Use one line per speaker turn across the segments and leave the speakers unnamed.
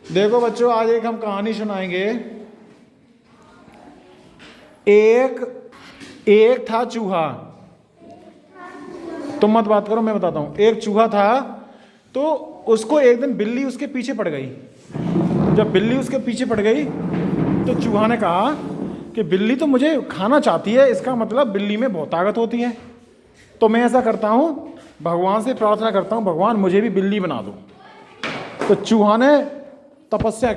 देखो बच्चों, आज एक हम कहानी सुनाएंगे। एक था चूहा। तुम मत बात करो, मैं बताता हूं। एक चूहा था, तो उसको एक दिन बिल्ली उसके पीछे पड़ गई। जब बिल्ली उसके पीछे पड़ गई तो चूहा ने कहा कि बिल्ली तो मुझे खाना चाहती है, इसका मतलब बिल्ली में बहुत ताकत होती है। तो मैं ऐसा करता हूं, भगवान से प्रार्थना करता हूं, भगवान मुझे भी बिल्ली बना दो। तो चूहा ने तपस्या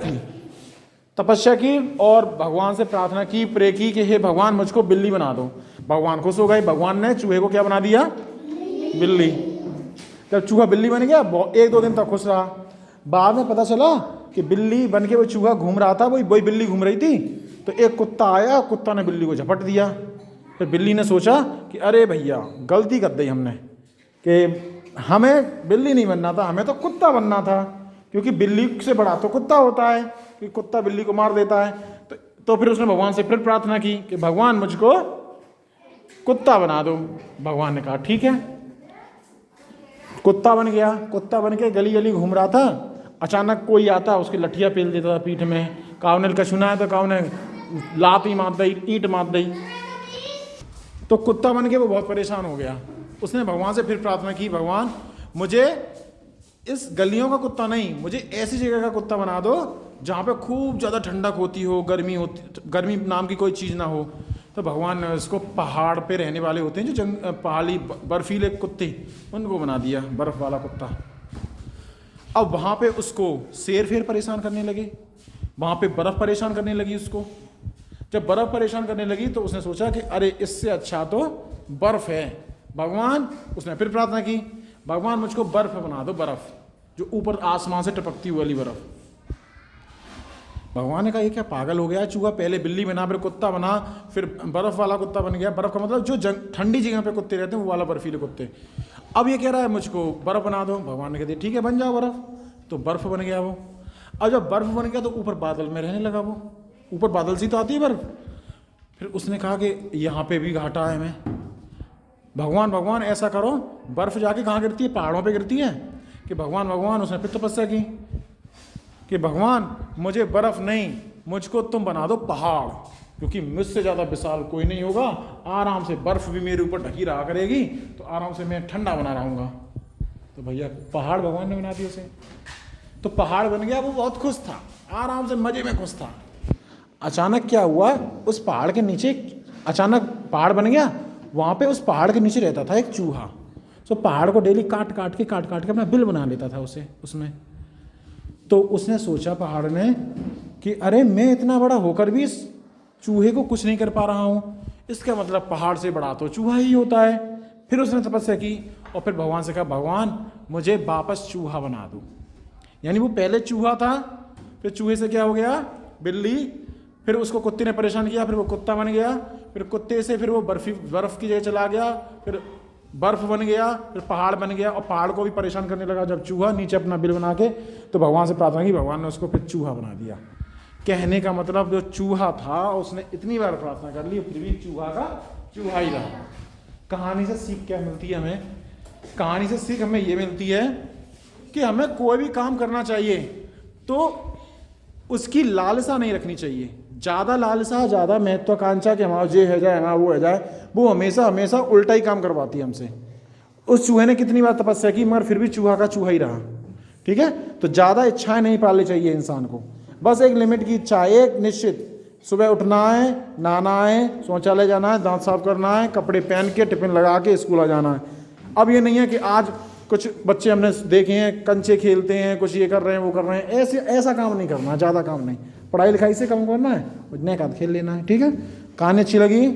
की और भगवान से प्रार्थना की, प्रे की कि हे भगवान मुझको बिल्ली बना दो। भगवान खुश हो गए। भगवान ने चूहे को क्या बना दिया? बिल्ली। जब चूहा बिल्ली बन गया, एक दो दिन तक खुश रहा। बाद में पता चला कि बिल्ली बन के वो चूहा घूम रहा था, वही बिल्ली घूम रही थी। तो एक कुत्ता आया, कुत्ता ने बिल्ली को झपट दिया। फिर बिल्ली ने सोचा कि अरे भैया, गलती कर दी हमने, कि हमें बिल्ली नहीं बनना था, हमें तो कुत्ता बनना था, क्योंकि बिल्ली से बड़ा तो कुत्ता होता है, कि कुत्ता बिल्ली को मार देता है। तो फिर उसने भगवान से फिर प्रार्थना की कि भगवान मुझको कुत्ता बना दो। भगवान ने कहा ठीक है। कुत्ता बन गया। कुत्ता बन के गली गली घूम रहा था। अचानक कोई आता, उसकी लठिया पेल देता था पीठ में। काव ने कछुना है तो काव ने लात ही मार दी, ईंट मार दी। तो कुत्ता बन के वो बहुत परेशान हो गया। उसने भगवान से फिर प्रार्थना की, भगवान मुझे इस गलियों का कुत्ता नहीं, मुझे ऐसी जगह का कुत्ता बना दो जहाँ पे खूब ज़्यादा ठंडक होती हो, गर्मी नाम की कोई चीज़ ना हो। तो भगवान ने उसको पहाड़ पे रहने वाले होते हैं जो पहाड़ी बर्फीले कुत्ते, उनको बना दिया बर्फ़ वाला कुत्ता। अब वहाँ पे उसको शेर परेशान करने लगे, वहाँ पे बर्फ़ परेशान करने लगी उसको। जब बर्फ़ परेशान करने लगी तो उसने सोचा कि अरे इससे अच्छा तो बर्फ़ है। भगवान, उसने फिर प्रार्थना की, भगवान मुझको बर्फ़ बना दो, बर्फ़ जो ऊपर आसमान से टपकती हुई वाली बर्फ़। भगवान ने कहा ये क्या पागल हो गया चूहा, पहले बिल्ली बना, फिर कुत्ता बना, फिर बर्फ़ वाला कुत्ता बन गया। बर्फ़ का मतलब जो ठंडी जगह पे कुत्ते रहते हैं वो वाला बर्फीले कुत्ते। अब ये कह रहा है मुझको बर्फ़ बना दो। भगवान ने कह दिया ठीक है बन जाओ बर्फ़। तो बर्फ़ बन गया वो। और जब बर्फ़ बन गया तो ऊपर बादल में रहने लगा वो। ऊपर बादल सी तो आती है बर्फ़। फिर उसने कहा कि यहाँ पे भी घाटा है मैं। भगवान ऐसा करो, बर्फ़ जाके कहाँ गिरती है? पहाड़ों पे गिरती है। कि भगवान उसने फिर तपस्या की कि भगवान मुझे बर्फ़ नहीं, मुझको तुम बना दो पहाड़, क्योंकि मुझसे ज़्यादा विशाल कोई नहीं होगा। आराम से बर्फ़ भी मेरे ऊपर ढकी रहा करेगी, तो आराम से मैं ठंडा बना रहूँगा। तो भैया पहाड़ भगवान ने बना दिया उसे। तो पहाड़ बन गया। वो बहुत खुश था, आराम से मज़े में खुश था। अचानक क्या हुआ, उस पहाड़ के नीचे अचानक पहाड़ बन गया। वहाँ पे उस पहाड़ के नीचे रहता था एक चूहा। तो पहाड़ को डेली काट काट के अपना बिल बना लेता था उसमें। तो उसने सोचा पहाड़ ने कि अरे मैं इतना बड़ा होकर भी इस चूहे को कुछ नहीं कर पा रहा हूँ, इसका मतलब पहाड़ से बड़ा तो चूहा ही होता है। फिर उसने तपस्या की और फिर भगवान से कहा भगवान मुझे वापस चूहा बना दो। यानी वो पहले चूहा था, फिर चूहे से क्या हो गया? बिल्ली। फिर उसको कुत्ते ने परेशान किया, फिर वो कुत्ता बन गया। फिर कुत्ते से फिर वो बर्फ़ की जगह चला गया, फिर बर्फ़ बन गया, फिर पहाड़ बन गया और पहाड़ को भी परेशान करने लगा जब चूहा नीचे अपना बिल बना के। तो भगवान से प्रार्थना की, भगवान ने उसको फिर चूहा बना दिया। कहने का मतलब जो चूहा था उसने इतनी बार प्रार्थना कर ली, फिर भी चूहा का चूहा ही रहा। कहानी से सीख क्या मिलती है हमें? कहानी से सीख हमें ये मिलती है कि हमें कोई भी काम करना चाहिए तो उसकी लालसा नहीं रखनी चाहिए। ज़्यादा लालसा, ज़्यादा महत्वाकांक्षा कि हमारा ये है जाए, हमारा वो है जाए, वो हमेशा उल्टा ही काम करवाती है हमसे। उस चूहे ने कितनी बार तपस्या की मगर फिर भी चूहा का चूहा ही रहा। ठीक है, तो ज़्यादा इच्छाएं नहीं पालनी चाहिए इंसान को। बस एक लिमिट की इच्छा, एक निश्चित, सुबह उठना है, नहाना है, शौचालय जाना है, दांत साफ करना है, कपड़े पहन के टिफिन लगा के स्कूल आ जाना है। अब ये नहीं है कि आज कुछ बच्चे हमने देखे हैं कंचे खेलते हैं, कुछ ये कर रहे हैं वो कर रहे हैं, ऐसा काम नहीं करना, ज़्यादा काम नहीं। पढ़ाई लिखाई से कम करना है, उतने का खेल लेना है। ठीक है, कहानी अच्छी लगी?